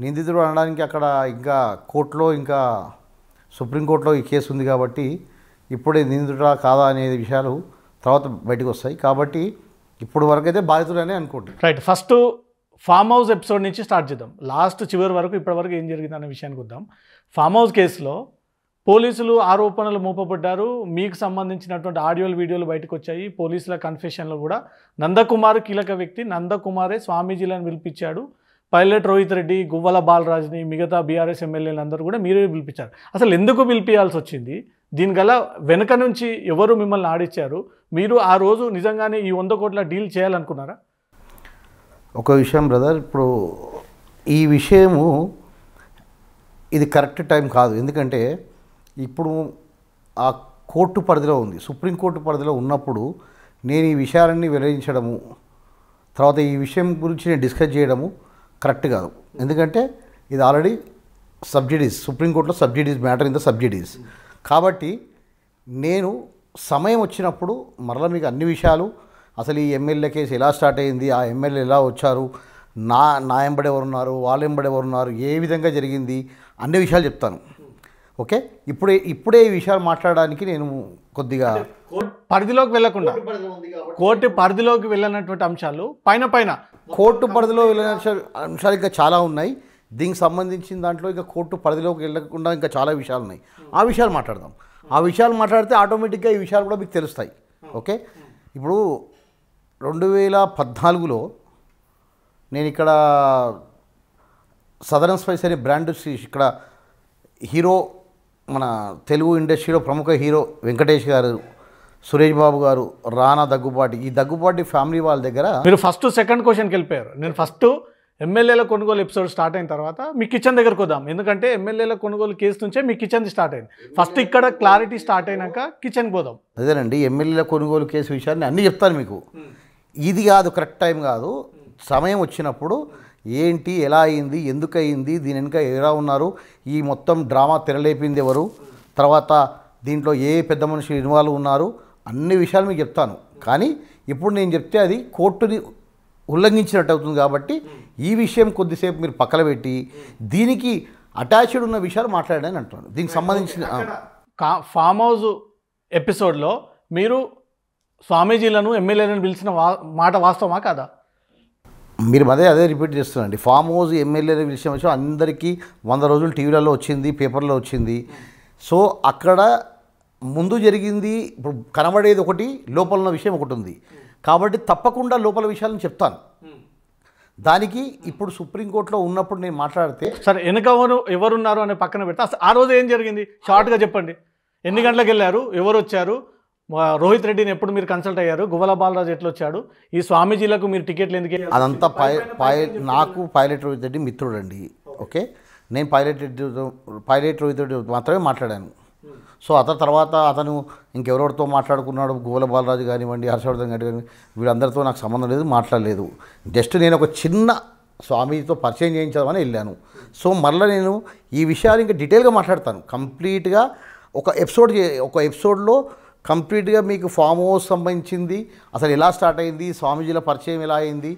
నిందితుడు అనడానికి అక్కడ ఇంకా కోర్టులో ఇంకా సుప్రీంకోర్టులో ఈ కేసు ఉంది కాబట్టి ఇప్పుడే నిందితుడా కాదా అనే విషయాలు తర్వాత బయటకు వస్తాయి. కాబట్టి ఇప్పుడు వరకైతే బాధితుడనే అనుకోండి. Right. First farm house episode నుంచి స్టార్ట్ చేద్దాం. లాస్ట్ చివరి వరకు ఇప్పటివరకు ఏం జరిగింది అనే విషయానికి వద్దాం. ఫామ్ హౌస్ కేసులో పోలీసులు ఆరోపణలు మోపబడ్డారు. మీకు సంబంధించినటువంటి ఆడియోలు వీడియోలు బయటకు వచ్చాయి. పోలీసుల కన్ఫెషన్లో కూడా నందకుమార్ కీలక వ్యక్తి. నందకుమారే స్వామీజీలను పిలిపించాడు. పైలట్ రోహిత్ రెడ్డి, గువ్వల బాలరాజ్ని, మిగతా బీఆర్ఎస్ ఎమ్మెల్యేలు అందరూ కూడా మీరే పిలిపించారు. అసలు ఎందుకు పిలిపించాల్సి వచ్చింది? దీనిగల వెనుక నుంచి ఎవరు మిమ్మల్ని ఆడిచ్చారు? మీరు ఆ రోజు నిజంగానే ఈ 100 కోట్ల డీల్ చేయాలనుకున్నారా? ఒక విషయం బ్రదర్, ఇప్పుడు ఈ విషయము ఇది కరెక్ట్ టైం కాదు. ఎందుకంటే ఇప్పుడు ఆ కోర్టు పరిధిలో ఉంది, సుప్రీంకోర్టు పరిధిలో ఉన్నప్పుడు నేను ఈ విషయాలన్నీ వెల్లడించడము, తర్వాత ఈ విషయం గురించి నేను డిస్కస్ చేయడము కరెక్ట్ కాదు. ఎందుకంటే ఇది ఆల్రెడీ సబ్సిడీస్, సుప్రీంకోర్టులో subsidies matter in the subsidies. కాబట్టి నేను సమయం వచ్చినప్పుడు మరలా మీకు అన్ని విషయాలు, అసలు ఈ ఎమ్మెల్యే కేసు ఎలా స్టార్ట్ అయింది, ఆ ఎమ్మెల్యే ఎలా వచ్చారు, నా ఎంబడి ఎవరున్నారు, వాళ్ళ ఎంబడి ఎవరున్నారు, ఏ విధంగా జరిగింది, అన్ని విషయాలు చెప్తాను. ఓకే, ఇప్పుడే ఈ విషయాలు మాట్లాడడానికి నేను కొద్దిగా పరిధిలోకి వెళ్ళకుండా, కోర్టు పరిధిలోకి వెళ్ళినటువంటి అంశాలు పైన కోర్టు పరిధిలో వెళ్ళిన అంశాలు ఇంకా చాలా ఉన్నాయి. దీనికి సంబంధించిన దాంట్లో ఇంకా కోర్టు పరిధిలోకి వెళ్ళకుండా ఇంకా చాలా విషయాలు ఉన్నాయి. ఆ విషయాలు మాట్లాడదాం. ఆ విషయాలు మాట్లాడితే ఆటోమేటిక్గా ఈ విషయాలు కూడా మీకు తెలుస్తాయి. ఓకే, ఇప్పుడు 2014లో నేను ఇక్కడ సదరన్ స్పైస్ అనే బ్రాండ్ ఇక్కడ హీరో, మన తెలుగు ఇండస్ట్రీలో ప్రముఖ హీరో వెంకటేష్ గారు, సురేష్ బాబు గారు, రానా దగ్గుబాటి, ఈ దగ్గుబాటి ఫ్యామిలీ వాళ్ళ దగ్గర మీరు ఫస్ట్ సెకండ్ క్వశ్చన్కి వెళ్ళిపోయారు. నేను ఫస్ట్ ఎమ్మెల్యేల కొనుగోలు ఎపిసోడ్ స్టార్ట్ అయిన తర్వాత మీ కిచెన్ దగ్గరకు వద్దాం. ఎందుకంటే ఎమ్మెల్యేల కొనుగోలు కేసు నుంచే మీ కిచెన్ స్టార్ట్ అయింది. ఫస్ట్ ఇక్కడ క్లారిటీ స్టార్ట్ అయినాక కిచెన్కి పోదాం. అదేనండి, ఎమ్మెల్యేల కొనుగోలు కేసు విషయాన్ని అన్నీ చెప్తాను మీకు. ఇది కాదు, కరెక్ట్ టైం కాదు. సమయం వచ్చినప్పుడు ఏంటి, ఎలా అయింది, ఎందుకు అయింది, దీని వెనుక ఎలా ఉన్నారు, ఈ మొత్తం డ్రామా తెరలేపింది ఎవరు, తర్వాత దీంట్లో ఏ పెద్ద మనుషులు ఇన్వాల్వ్ ఉన్నారు, అన్ని విషయాలు మీకు చెప్తాను. కానీ ఇప్పుడు నేను చెప్తే అది కోర్టుని ఉల్లంఘించినట్టు అవుతుంది. కాబట్టి ఈ విషయం కొద్దిసేపు మీరు పక్కన పెట్టి దీనికి అటాచ్డ్ ఉన్న విషయాలు మాట్లాడాలని అంటున్నాను. దీనికి సంబంధించిన ఫామ్ హౌస్ ఎపిసోడ్లో మీరు స్వామీజీలను ఎమ్మెల్యేలను పిలిచిన మాట వాస్తవమా కాదా? మీరు అదే రిపీట్ చేస్తున్నారండి. ఫామ్ హౌస్ ఎమ్మెల్యేల విషయం అందరికీ 100 రోజులు టీవీలలో వచ్చింది, పేపర్లో వచ్చింది. సో అక్కడ ముందు జరిగింది, ఇప్పుడు కనబడేది ఒకటి, లోపల ఉన్న విషయం ఒకటి ఉంది. కాబట్టి తప్పకుండా లోపల విషయాలను చెప్తాను. దానికి ఇప్పుడు సుప్రీంకోర్టులో ఉన్నప్పుడు నేను మాట్లాడితే సరే, వెనుక ఎవరున్నారు అనే పక్కన పెడితే అసలు ఆ రోజు ఏం జరిగింది షార్ట్గా చెప్పండి. ఎన్ని గంటలకు వెళ్ళారు, ఎవరు వచ్చారు, రోహిత్ రెడ్డిని ఎప్పుడు మీరు కన్సల్ట్ అయ్యారు, గువ్వల బాలరాజు ఎట్లా వచ్చాడు, ఈ స్వామీజీలకు మీరు టికెట్లు ఎందుకు? అదంతా నాకు పైలట్ రోహిత్ రెడ్డి మిత్రుడు అండి. ఓకే, నేను పైలట్ రోహిత్ రెడ్డి మాత్రమే మాట్లాడాను. సో తర్వాత అతను ఇంకెవరెవరితో మాట్లాడుకున్నాడు, గువ్వల బాలరాజు కానివ్వండి, హర్షవర్ధన్ గారి కానివ్వండి, వీళ్ళందరితో నాకు సంబంధం లేదు, మాట్లాడలేదు. జస్ట్ నేను ఒక చిన్న స్వామీజీతో పరిచయం చేయించదామని వెళ్ళాను. సో మళ్ళీ నేను ఈ విషయాలు ఇంకా డీటెయిల్గా మాట్లాడతాను. కంప్లీట్గా ఒక ఎపిసోడ్లో కంప్లీట్గా మీకు ఫామ్ హౌస్ సంబంధించింది, అసలు ఎలా స్టార్ట్ అయింది, స్వామీజీల పరిచయం ఎలా అయింది,